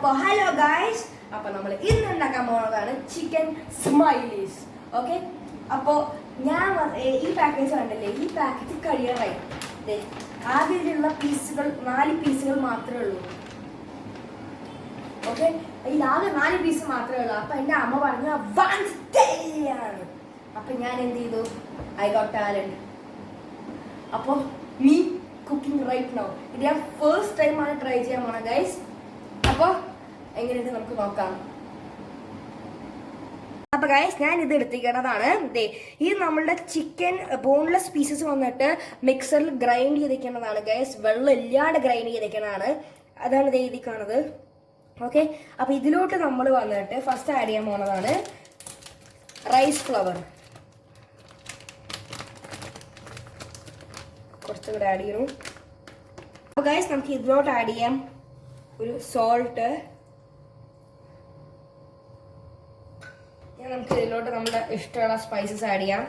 Hello guys, അപ്പോൾ നമ്മൾ ഇന്ന് ഉണ്ടാക്കാൻ പോകുന്നതാണ് ചിക്കൻ സ്മൈലീസ്. ഓക്കെ, അപ്പോൾ ഞാൻ ഈ പാക്കേജ് കണ്ടില്ലേ, ഈ പാക്കേജ് കഴിയാറായി. ആദ്യമുള്ള പീസുകൾ 4 പീസുകൾ മാത്രമേ ഉള്ളൂ. ഓക്കെ, ആകെ 4 പീസ് മാത്രമേ ഉള്ളൂ. അപ്പോൾ എൻ്റെ അമ്മ പറഞ്ഞു ആണ്. അപ്പോൾ ഞാൻ എന്ത് ചെയ്തു, ഐ ഗോട്ട് ടാലന്റ്. അപ്പോൾ മീ കുക്കിംഗ് റൈറ്റ് നൗ. ഇത് ഞാൻ ഫസ്റ്റ് ടൈമാണ് ട്രൈ ചെയ്യാൻ പോണ ഗൈസ്. അപ്പോൾ എങ്ങനെയുണ്ട് നമുക്ക് നോക്കാം. അപ്പൊ ഗൈസ്, ഞാൻ ഇത് എടുത്തിരിക്കുന്നതാണ്. ഇത് നമ്മളുടെ ചിക്കൻ ബോൺലെസ് പീസസ് വന്നിട്ട് മിക്സറിൽ ഗ്രൈൻഡ് ചെയ്തിരിക്കുന്നതാണ് ഗൈസ്. വെള്ളം ഇല്ലാണ്ട് ഗ്രൈൻഡ് ചെയ്തിരിക്കുന്നതാണ്. അതാണ് ഇത് എഴുതി കാണുന്നത്. ഓക്കെ, അപ്പൊ ഇതിലോട്ട് നമ്മൾ വന്നിട്ട് ഫസ്റ്റ് ആഡ് ചെയ്യാൻ പോകുന്നതാണ് റൈസ് ഫ്ലവർ. കുറച്ചുകൂടെ ആഡ് ചെയ്യണം. അപ്പൊ ഗൈസ്, നമുക്ക് ഇതിലോട്ട് ആഡ് ചെയ്യാം ഒരു സോൾട്ട്. നമുക്ക് ഇതിലോട്ട് നമ്മുടെ ഇഷ്ടമുള്ള സ്പൈസസ് ആഡ് ചെയ്യാം.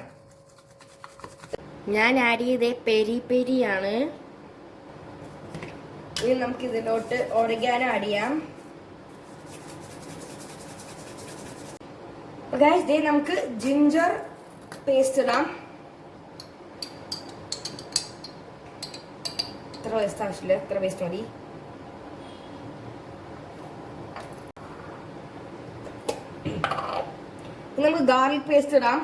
ഞാൻ ആഡ് ചെയ്തേ പെരി പെരിയാണ്. ഇനി നമുക്ക് ഇതിലോട്ട് ഒറിഗാനോ ആഡ് ചെയ്യാം. ഗൈസ്, ദേ നമുക്ക് ജിഞ്ചർ പേസ്റ്റ് ഇടാം. ഇത്ര പേസ്റ്റ് ആവശ്യമില്ല, ഇത്ര പേസ്റ്റ് മതി. നമുക്ക് ഗാർലിക് പേസ്റ്റ് ഇടാം.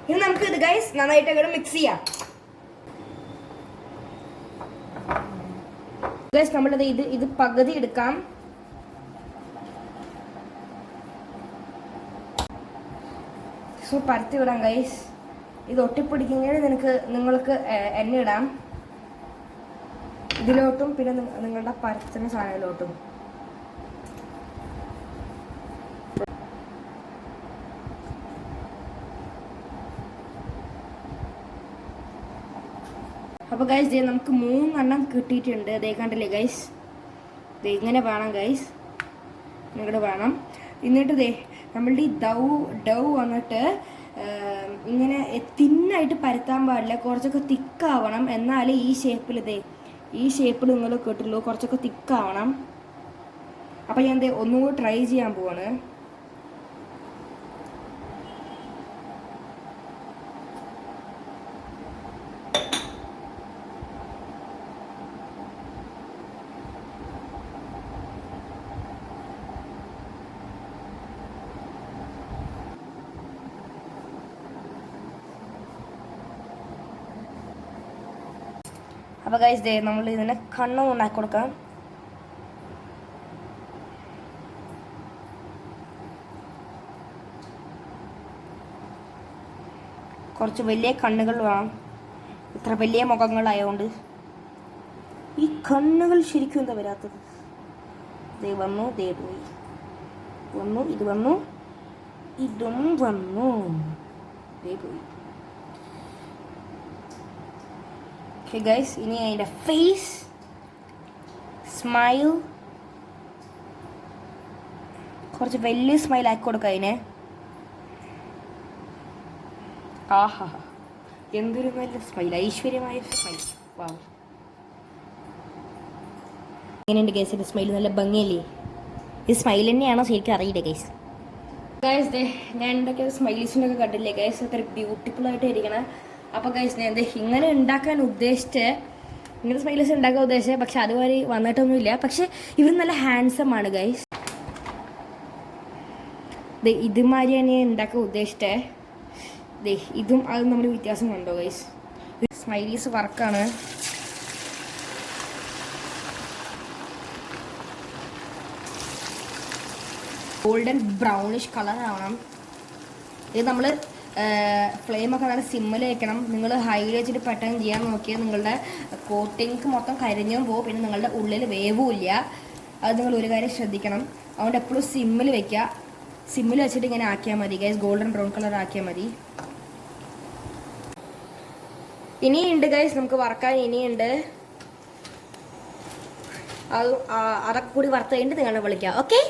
ഇനി നമുക്ക് ഇത് ഗൈസ് നന്നായിട്ട് അങ്ങോട്ട് മിക്സ് ചെയ്യാം. ഗൈസ്, നമ്മളുടെ ഇത് പകുതി എടുക്കാം. സോ പരത്തി വിടാം ഗൈസ്. ഇത് ഒട്ടിപ്പിടിക്കുന്നതിന് നിങ്ങൾക്ക് എണ്ണ ഇടാം ഇതിലോട്ടും, പിന്നെ നിങ്ങളുടെ പരത്തുന്ന സാധനത്തിലോട്ടും. അപ്പോൾ ഗൈസ്, ദേ നമുക്ക് 3 എണ്ണം കിട്ടിയിട്ടുണ്ട്. ദേ കണ്ടില്ലേ ഗൈസ്, ദേ ഇങ്ങനെ വേണം ഗൈസ്, ഇങ്ങോട്ട് വേണം. എന്നിട്ട് ദേ നമ്മളുടെ ഈ ഡൗ വന്നിട്ട് ഇങ്ങനെ തിന്നായിട്ട് പരത്താൻ പാടില്ല, കുറച്ചൊക്കെ തിക്കാവണം. എന്നാലേ ഈ ഷേപ്പിൽ ഈ ഷേപ്പിൽ നിങ്ങൾ കിട്ടുള്ളൂ. കുറച്ചൊക്കെ തിക്കാവണം. അപ്പം ഞാൻ ഒന്നുകൂടി ട്രൈ ചെയ്യാൻ പോവാണ്. അപ്പോൾ ഗൈസ്, ദേ നമ്മൾ ഇതിനെ കണ്ണം ഉണ്ടാക്കി കൊടുക്കാം. കുറച്ച് വലിയ കണ്ണുകൾ വേണം, ഇത്ര വലിയ മുഖങ്ങളായതുകൊണ്ട്. ഈ കണ്ണുകൾ ശരിക്കും എന്താ വരാത്തത്? ദേ വന്നു, ദേ പോയി, വന്നു, ഇത് വന്നു, ഇതും വന്നു, ദേ പോയി. ഓക്കെ ഗൈസ്, ഇനി അതിൻ്റെ ഫേസ് സ്മൈൽ കുറച്ച് വലിയ സ്മൈൽ ആക്കി കൊടുക്കുക അതിനെ. ആഹാ, എന്തൊരു നല്ല സ്മൈൽ, ഐശ്വര്യമായ സ്മൈൽ. വാ, എങ്ങനെയുണ്ട് ഗൈസ് എൻ്റെ സ്മൈൽ? നല്ല ഭംഗിയല്ലേ? ഈ സ്മൈൽ തന്നെയാണോ ശരിക്കും അറിയില്ല ഗൈസ്. ഗൈസ്, ഞാൻ ഉണ്ടാക്കിയ സ്മൈലീസിൻ്റെ ഒക്കെ കണ്ടില്ലേ ഗൈസ്, അത്ര ബ്യൂട്ടിഫുൾ ആയിട്ട് ഇരിക്കണം. അപ്പോൾ ഗൈസ്, ഞാൻ ഇങ്ങനെ ഉണ്ടാക്കാൻ ഉദ്ദേശിച്ച്, ഇങ്ങനെ സ്മൈലീസ് ഉണ്ടാക്കാൻ ഉദ്ദേശിച്ചത്, പക്ഷെ അതുവരെ വന്നിട്ടൊന്നുമില്ല. പക്ഷെ ഇവർ നല്ല ഹാൻസം ആണ് ഗൈസ്. ഇതുമാതിരി തന്നെ ഉണ്ടാക്കാൻ ഉദ്ദേശിച്ചേ. ഇതും അതും നമ്മൾ വ്യത്യാസം കണ്ടോ ഗൈസ്? സ്മൈലീസ് വർക്കാണ്. ഗോൾഡൻ ബ്രൗണിഷ് കളർ ആവണം. ഇത് നമ്മൾ ഫ്ലെയിമൊക്കെ നല്ല സിമ്മിൽ വയ്ക്കണം. നിങ്ങൾ ഹൈയിൽ വെച്ചിട്ട് പെട്ടെന്ന് ചെയ്യാൻ നോക്കിയാൽ നിങ്ങളുടെ കോട്ടിങ് മൊത്തം കരിഞ്ഞും പോകും, പിന്നെ നിങ്ങളുടെ ഉള്ളിൽ വേവും ഇല്ല. അത് നിങ്ങൾ ഒരു കാര്യം ശ്രദ്ധിക്കണം. അതുകൊണ്ട് എപ്പോഴും സിമ്മിൽ വെക്കുക. സിമ്മിൽ വെച്ചിട്ട് ഇങ്ങനെ ആക്കിയാൽ മതി ഗൈസ്, ഗോൾഡൻ ബ്രൗൺ കളർ ആക്കിയാൽ മതി. ഇനിയുണ്ട് ഗൈസ്, നമുക്ക് വറക്കാൻ ഇനിയുണ്ട്. അതൊക്കെ കൂടി വറുത്ത് കഴിഞ്ഞിട്ട് നിങ്ങളെ വിളിക്കാം. ഓക്കെ.